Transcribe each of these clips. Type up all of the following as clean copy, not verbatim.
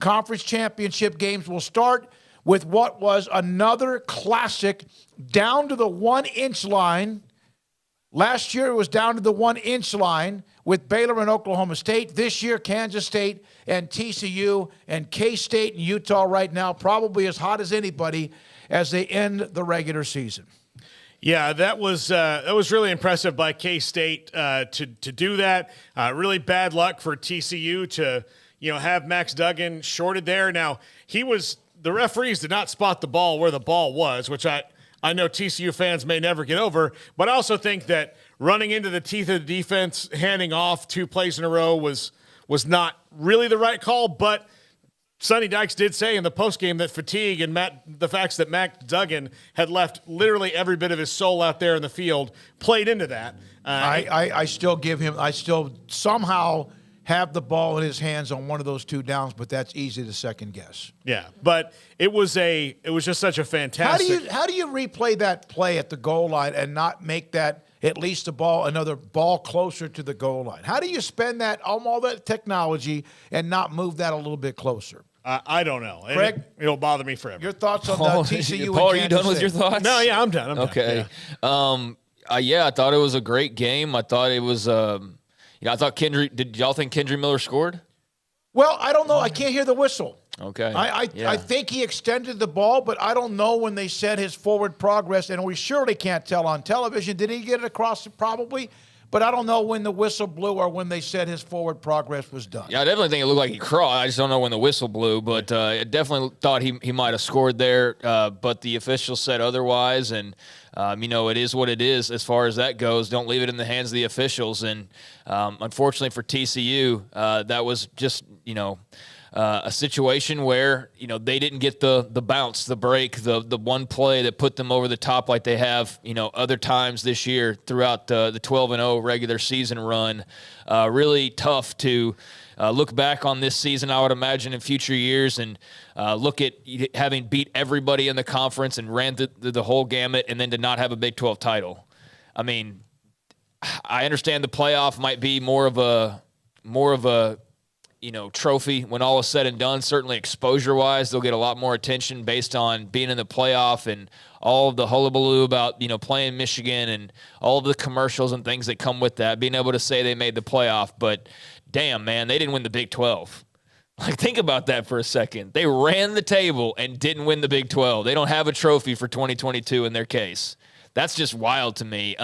conference championship games will start with what was another classic down to the 1-inch line. Last year it was down to the 1-inch line with Baylor and Oklahoma State. This year, Kansas State and TCU and K-State and Utah right now probably as hot as anybody as they end the regular season. Yeah, that was really impressive by K-State to do that. Really bad luck for TCU to have Max Duggan shorted there. Now the referees did not spot the ball where the ball was, which I know TCU fans may never get over. But I also think that running into the teeth of the defense, handing off 2 plays in a row was not really the right call. But Sonny Dykes did say in the postgame that fatigue and the facts that Max Duggan had left literally every bit of his soul out there in the field played into that. I still somehow have the ball in his hands on one of those 2 downs, but that's easy to second guess. Yeah, but it was just such a fantastic. How do you replay that play at the goal line and not make that at least another ball closer to the goal line? How do you spend all that technology and not move that a little bit closer? I don't know. Craig? It'll bother me forever. Your thoughts on TCU? Paul, are you done with your thoughts? No, yeah, I'm done. Okay. Done, yeah. I thought it was a great game. I thought it was. I thought Kendry. Did y'all think Kendry Miller scored? Well, I don't know. I can't hear the whistle. Okay. I think he extended the ball, but I don't know when they said his forward progress, and we surely can't tell on television. Did he get it across? Probably. But I don't know when the whistle blew or when they said his forward progress was done. Yeah, I definitely think it looked like he crossed. I just don't know when the whistle blew, but I definitely thought he might have scored there. But the officials said otherwise, and it is what it is as far as that goes. Don't leave it in the hands of the officials. And unfortunately for TCU, that was just a situation where they didn't get the bounce, the break, the one play that put them over the top like they have other times this year throughout the 12-0 regular season run. Really tough to look back on this season, I would imagine, in future years, and look at having beat everybody in the conference and ran the whole gamut, and then to not have a Big 12 title. I mean, I understand the playoff might be more of a trophy when all is said and done. Certainly exposure-wise, they'll get a lot more attention based on being in the playoff and all of the hullabaloo about, playing Michigan and all of the commercials and things that come with that, being able to say they made the playoff. But damn, man, they didn't win the Big 12. Like, think about that for a second. They ran the table and didn't win the Big 12. They don't have a trophy for 2022 in their case. That's just wild to me.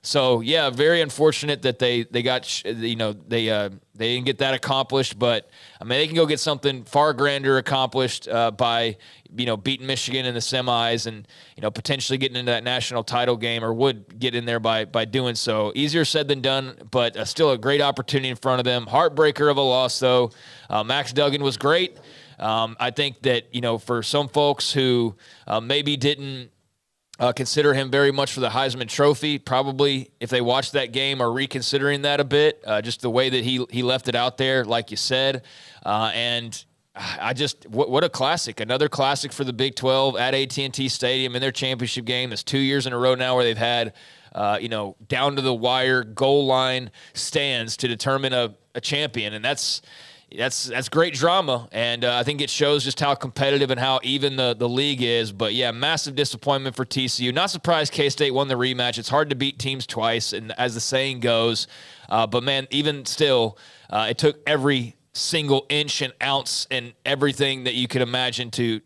So yeah, very unfortunate that they got they didn't get that accomplished. But I mean, they can go get something far grander accomplished by beating Michigan in the semis and potentially getting into that national title game, or would get in there by doing so. Easier said than done, but still a great opportunity in front of them. Heartbreaker of a loss though. Max Duggan was great. I think that for some folks who maybe didn't consider him very much for the Heisman Trophy, probably if they watched that game are reconsidering that a bit, just the way that he left it out there, like you said. And I just, what a classic. Another classic for the Big 12 at AT&T Stadium in their championship game. That's 2 years in a row now where they've had, down to the wire goal line stands to determine a champion. And that's great drama, and I think it shows just how competitive and how even the league is. But, yeah, massive disappointment for TCU. Not surprised K-State won the rematch. It's hard to beat teams twice, and as the saying goes. But, man, even still, it took every single inch and ounce and everything that you could imagine to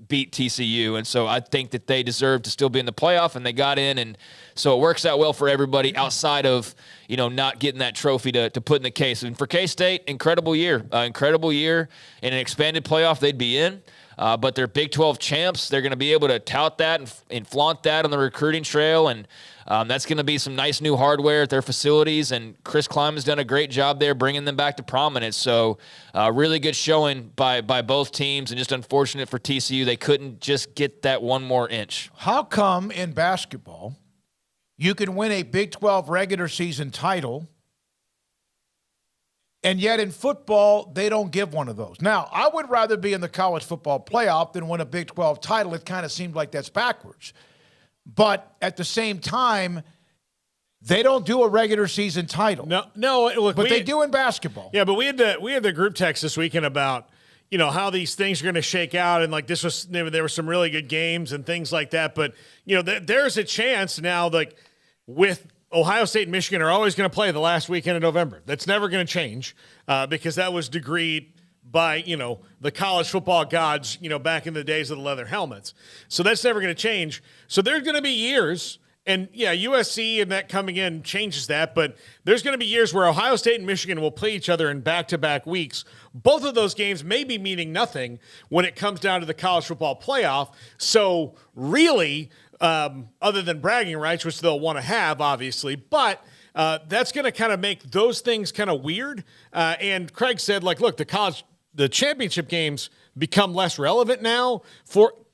beat TCU. And so I think that they deserve to still be in the playoff, and they got in. And so it works out well for everybody outside of, not getting that trophy to put in the case. And for K-State, incredible year. In an expanded playoff, they'd be in. But they're Big 12 champs. They're going to be able to tout that and flaunt that on the recruiting trail. And that's going to be some nice new hardware at their facilities. And Chris Klein has done a great job there bringing them back to prominence. So really good showing by both teams. And just unfortunate for TCU, they couldn't just get that one more inch. How come in basketball you can win a Big 12 regular season title, and yet in football, they don't give one of those? Now, I would rather be in the college football playoff than win a Big 12 title. It kind of seems like that's backwards. But at the same time, they don't do a regular season title. No. Look, but they do in basketball. Yeah, but we had the group text this weekend about, how these things are going to shake out. And like there were some really good games and things like that. But, there's a chance now, like with Ohio State and Michigan are always going to play the last weekend of November. That's never going to change because that was decreed by, the college football gods, back in the days of the leather helmets. So that's never going to change. So there's going to be years. And, yeah, USC and that coming in changes that. But there's going to be years where Ohio State and Michigan will play each other in back-to-back weeks. Both of those games may be meaning nothing when it comes down to the college football playoff. So, really, other than bragging rights, which they'll want to have, obviously, but that's going to kind of make those things kind of weird. And Craig said, like, look, the championship games become less relevant now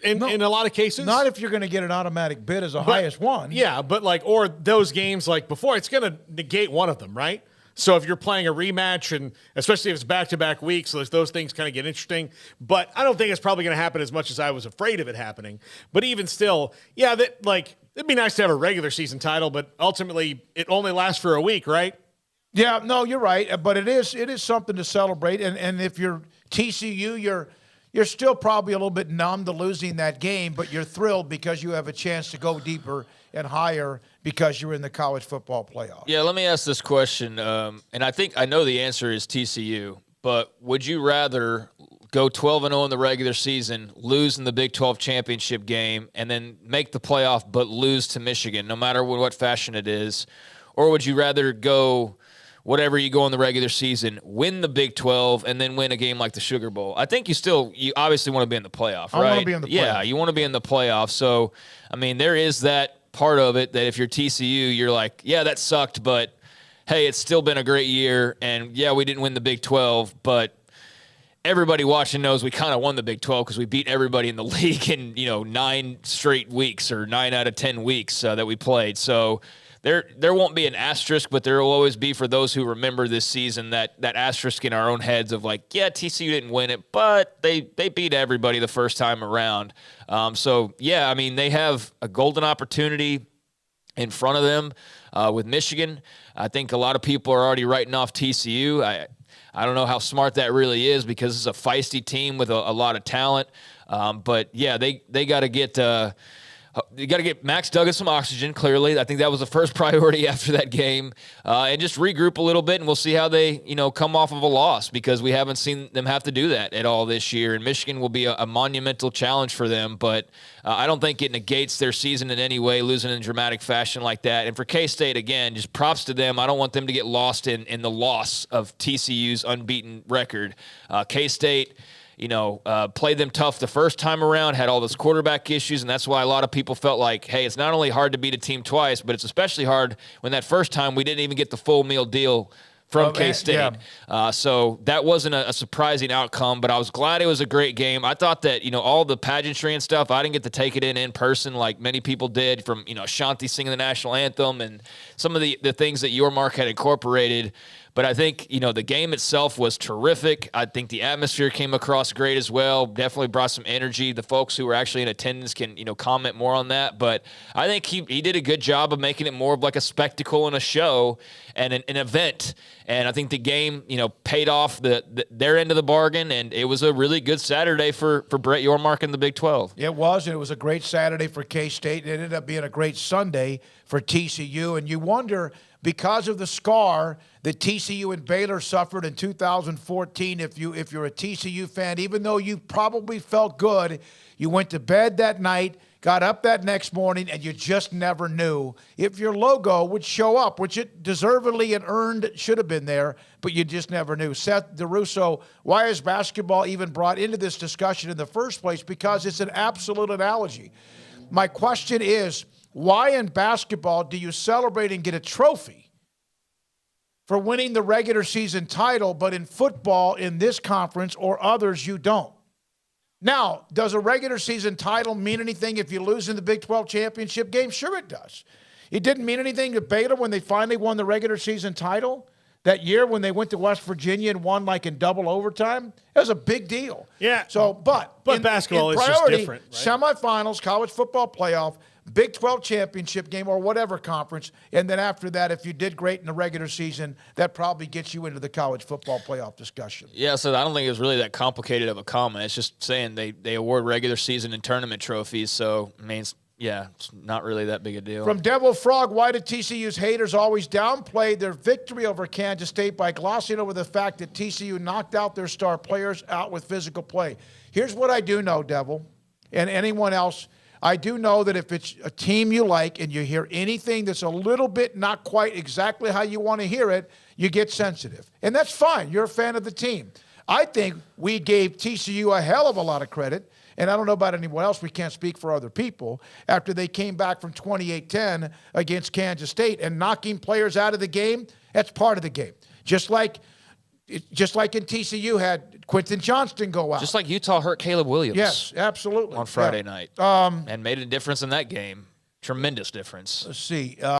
in a lot of cases. Not if you're going to get an automatic bid as a highest one. Yeah, but or those games like before, it's going to negate one of them, right? So if you're playing a rematch, and especially if it's back-to-back weeks, those things kind of get interesting. But I don't think it's probably going to happen as much as I was afraid of it happening. But even still, yeah, it'd be nice to have a regular season title, but ultimately it only lasts for a week, right? Yeah, no, you're right. But it is something to celebrate. And if you're TCU, you're still probably a little bit numb to losing that game, but you're thrilled because you have a chance to go deeper and higher because you're in the college football playoff. Yeah, let me ask this question, and I know the answer is TCU, but would you rather go 12-0 in the regular season, lose in the Big 12 championship game, and then make the playoff but lose to Michigan, no matter what fashion it is, or would you rather go whatever you go in the regular season, win the Big 12, and then win a game like the Sugar Bowl? I think you obviously want to be in the playoff, right? I want to be in the playoff. Yeah, you want to be in the playoff. So, I mean, there is that part of it that if you're TCU, you're like, yeah, that sucked, but hey, it's still been a great year. And yeah, we didn't win the Big 12, but everybody watching knows we kind of won the Big 12 because we beat everybody in the league in, 9 straight weeks or 9 out of 10 weeks that we played. So there won't be an asterisk, but there will always be, for those who remember this season, that asterisk in our own heads of like, yeah, TCU didn't win it, but they beat everybody the first time around. So, yeah, I mean, they have a golden opportunity in front of them with Michigan. I think a lot of people are already writing off TCU. I don't know how smart that really is because it's a feisty team with a lot of talent. But, yeah, they got to get you got to get Max Duggan some oxygen, clearly. I think that was the first priority after that game. And just regroup a little bit, and we'll see how they, come off of a loss because we haven't seen them have to do that at all this year. And Michigan will be a monumental challenge for them. But I don't think it negates their season in any way, losing in dramatic fashion like that. And for K-State, again, just props to them. I don't want them to get lost in the loss of TCU's unbeaten record. K-State, played them tough the first time around, had all those quarterback issues, and that's why a lot of people felt like, hey, it's not only hard to beat a team twice, but it's especially hard when that first time we didn't even get the full meal deal from K-State. Yeah. So that wasn't a surprising outcome, but I was glad it was a great game. I thought that, all the pageantry and stuff, I didn't get to take it in person like many people did, from, Shanti singing the national anthem and some of the things that Your Mark had incorporated. But I think, the game itself was terrific. I think the atmosphere came across great as well. Definitely brought some energy. The folks who were actually in attendance can, comment more on that. But I think he did a good job of making it more of like a spectacle and a show and an event. And I think the game, paid off their end of the bargain. And it was a really good Saturday for Brett Yormark and the Big 12. It was, and it was a great Saturday for K-State. It ended up being a great Sunday for TCU. And you wonder, because of the scar that TCU and Baylor suffered in 2014, if you're a TCU fan, even though you probably felt good, you went to bed that night, got up that next morning, and you just never knew if your logo would show up, which it deservedly and earned should have been there, but you just never knew. Seth DeRusso, why is basketball even brought into this discussion in the first place? Because it's an absolute analogy. My question is, why in basketball do you celebrate and get a trophy for winning the regular season title, but in football, in this conference or others, you don't? Now, does a regular season title mean anything if you lose in the Big 12 championship game? Sure it does. It didn't mean anything to Baylor when they finally won the regular season title that year when they went to West Virginia and won like in double overtime. It was a big deal. Yeah. So, but basketball is just different, right? Semifinals, college football playoff, Big 12 championship game or whatever conference, and then after that, if you did great in the regular season, that probably gets you into the college football playoff discussion. Yeah, so I don't think it was really that complicated of a comment. It's just saying they award regular season and tournament trophies, so I mean, it's not really that big a deal. From Devil Frog, why did TCU's haters always downplay their victory over Kansas State by glossing over the fact that TCU knocked out their star players out with physical play? Here's what I do know, Devil, and anyone else. I do know that if it's a team you like and you hear anything that's a little bit not quite exactly how you want to hear it, you get sensitive. And that's fine. You're a fan of the team. I think we gave TCU a hell of a lot of credit. And I don't know about anyone else. We can't speak for other people. After they came back from 28-10 against Kansas State and knocking players out of the game, that's part of the game. Just like in TCU had Quentin Johnston go out. Just like Utah hurt Caleb Williams. Yes, absolutely. On Friday night. And made a difference in that game. Tremendous difference. Let's see.